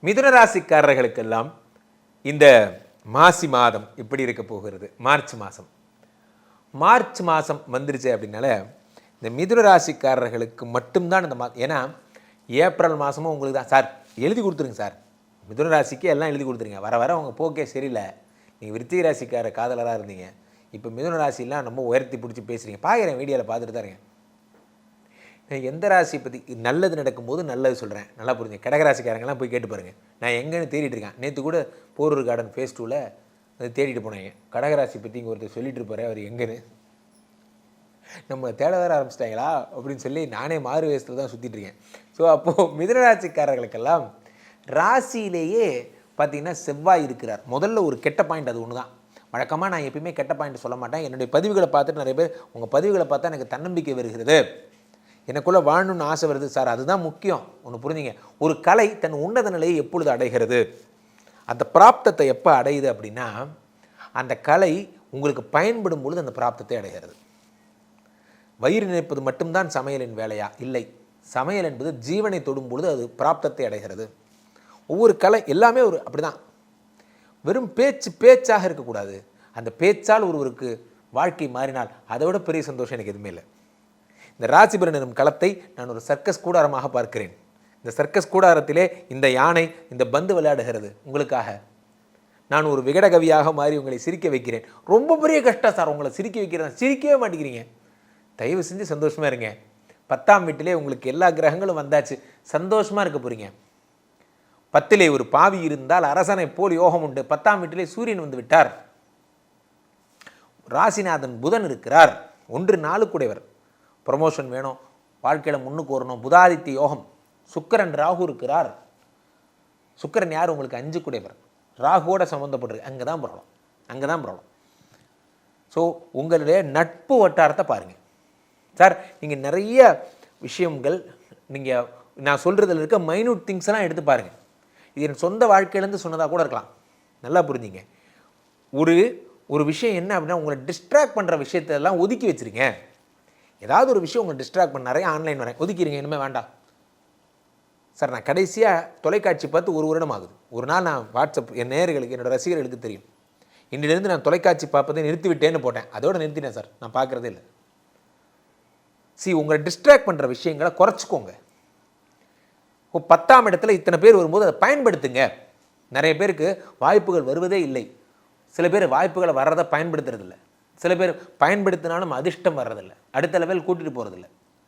மிதுன ராசிக்காரர்களுக்கெல்லாம் இந்த மாசி மாதம் இப்படி இருக்க போகிறது. மார்ச் மாதம் வந்துருச்சு அப்படின்னால இந்த மிதுன ராசிக்காரர்களுக்கு மட்டும்தான் இந்த ஏன்னா ஏப்ரல் மாதமும் உங்களுக்கு தான் சார் எழுதி கொடுத்துருங்க சார். மிதுன ராசிக்கு எல்லாம் எழுதி கொடுத்துருங்க. வர வர உங்கள் போக்கே சரியில்லை. நீங்கள் விருச்சிக ராசிக்கார காதலராக இருந்தீங்க, இப்போ மிதுன ராசிலாம் ரொம்ப உயர்த்தி பிடிச்சி பேசுகிறீங்க. பார்க்குறேன், வீடியோவில் பார்த்துட்டு தான் இருக்கேன். எந்த ராசி பற்றி நல்லது நடக்கும்போது நல்லது சொல்கிறேன், நல்லா புரிஞ்சு. கடகராசிக்காரங்கெல்லாம் போய் கேட்டு பாருங்கள். நான் எங்கேன்னு தேடிட்டு இருக்கேன். நேற்று கூட போரூர் கார்டன் ஃபேஸ் 2ல் அது தேடிட்டு போனேங்க. கடகராசி பற்றி இங்கே ஒருத்தர் சொல்லிட்டு இருப்பார், அவர் எங்கன்னு நம்ம தேட வர ஆரம்பிச்சிட்டாங்களா அப்படின்னு சொல்லி நானே மாறு வேஷத்தில் தான் சுற்றிட்டு இருக்கேன். ஸோ அப்போது மிதுனராசிக்காரர்களுக்கெல்லாம் ராசியிலேயே பார்த்திங்கன்னா செவ்வாய் இருக்கிறார். முதல்ல ஒரு கெட்ட பாயிண்ட் அது ஒன்று தான். வழக்கமாக நான் எப்பயுமே கெட்ட பாயிண்ட் சொல்ல மாட்டேன். என்னுடைய பதிவுகளை பார்த்துட்டு நிறைய பேர் உங்கள் பதிவுகளை பார்த்தா எனக்கு தன்னம்பிக்கை வருகிறது, எனக்குள்ளே வாழணும்னு ஆசை வருது சார். அதுதான் முக்கியம். ஒன்று புரிஞ்சுங்க, ஒரு கலை தன் உன்னத நிலையை எப்பொழுது அடைகிறது, அந்த பிராப்தத்தை எப்போ அடையுது அப்படின்னா அந்த கலை உங்களுக்கு பயன்படும் பொழுது அந்த பிராப்தத்தை அடைகிறது. வயிறு நினைப்பது மட்டும்தான் சமையலின் வேலையா? இல்லை. சமையல் என்பது ஜீவனை தொடும் பொழுது அது பிராப்தத்தை அடைகிறது. ஒவ்வொரு கலை எல்லாமே ஒரு அப்படிதான். வெறும் பேச்சாக இருக்கக்கூடாது. அந்த பேச்சால் ஒருவருக்கு வாழ்க்கை மாறினால் அதை விட பெரிய சந்தோஷம் எனக்கு எதுவுமே இல்லை. இந்த ராசிபலன் எனும் களத்தை நான் ஒரு சர்க்கஸ் கூடாரமாக பார்க்கிறேன். இந்த சர்க்கஸ் கூடாரத்திலே இந்த யானை இந்த பந்து விளையாடுகிறது உங்களுக்காக. நான் ஒரு விகடகவியாக மாறி உங்களை சிரிக்க வைக்கிறேன். ரொம்ப பெரிய கஷ்டம் சார் உங்களை சிரிக்க வைக்கிறேன். சிரிக்கவே மாட்டேங்கிறீங்க. தயவு செஞ்சு சந்தோஷமாக இருங்க. 10ஆம் வீட்டிலே உங்களுக்கு எல்லா கிரகங்களும் வந்தாச்சு, சந்தோஷமாக இருக்க போகிறீங்க. 10லே ஒரு பாவி இருந்தால் அரசனை போல் யோகம் உண்டு. 10ஆம் வீட்டிலே சூரியன் வந்து விட்டார். ராசிநாதன் புதன் இருக்கிறார். 1-4 கூடையவர். ப்ரமோஷன் வேணும், வாழ்க்கையில் முன்னுக்கு வரணும், புதாதித்ய யோகம். சுக்கிரன் ராகு இருக்கிறார். சுக்கிரன் யார் உங்களுக்கு 5 கூடையவர், ராகுவோட சம்மந்தப்பட்டிருக்கு. அங்கே தான் ப்ராப்ளம். ஸோ உங்களுடைய நட்பு வட்டாரத்தை பாருங்கள் சார். நீங்கள் நிறைய விஷயங்கள் நீங்கள் நான் சொல்கிறதுல இருக்க மைன்யூட் திங்ஸ்லாம் எடுத்து பாருங்கள். இது என் சொந்த வாழ்க்கையிலேருந்து சொன்னதாக கூட இருக்கலாம். நல்லா புரிஞ்சுங்க. ஒரு விஷயம் என்ன அப்படின்னா உங்களை டிஸ்ட்ராக்ட் பண்ணுற விஷயத்தெல்லாம் ஒதுக்கி வச்சுருங்க. ஏதாவது ஒரு விஷயம் உங்களை டிஸ்ட்ராக்ட் பண்ண, நிறைய ஆன்லைன் வரேன், ஒதுக்கிடுங்க. இனிமேல் வேண்டாம் சார். நான் கடைசியாக தொலைக்காட்சி பார்த்து 1 வருடம் ஆகுது. ஒரு நாள் நான் வாட்ஸ்அப் என் நேயர்களுக்கு என்னோடய ரசிகர்களுக்கு தெரியும், இன்னிலிருந்து நான் தொலைக்காட்சி பார்ப்பதை நிறுத்திவிட்டேன்னு போட்டேன். அதோடு நிறுத்தினேன் சார், நான் பார்க்குறதே இல்லை. உங்களை டிஸ்ட்ராக்ட் பண்ணுற விஷயங்களை குறைச்சிக்கோங்க. 10ஆம் இடத்துல இத்தனை பேர் வரும்போது அதை பயன்படுத்துங்க. நிறைய பேருக்கு வாய்ப்புகள் வருவதே இல்லை. சில பேர் வாய்ப்புகளை வர்றதை பயன்படுத்துறதில்லை. சில பேர் பயன்படுத்தினாலும் அதிர்ஷ்டம் வர்றதில்லை, அடுத்த லெவல் கூட்டிகிட்டு போகிறதில்லை.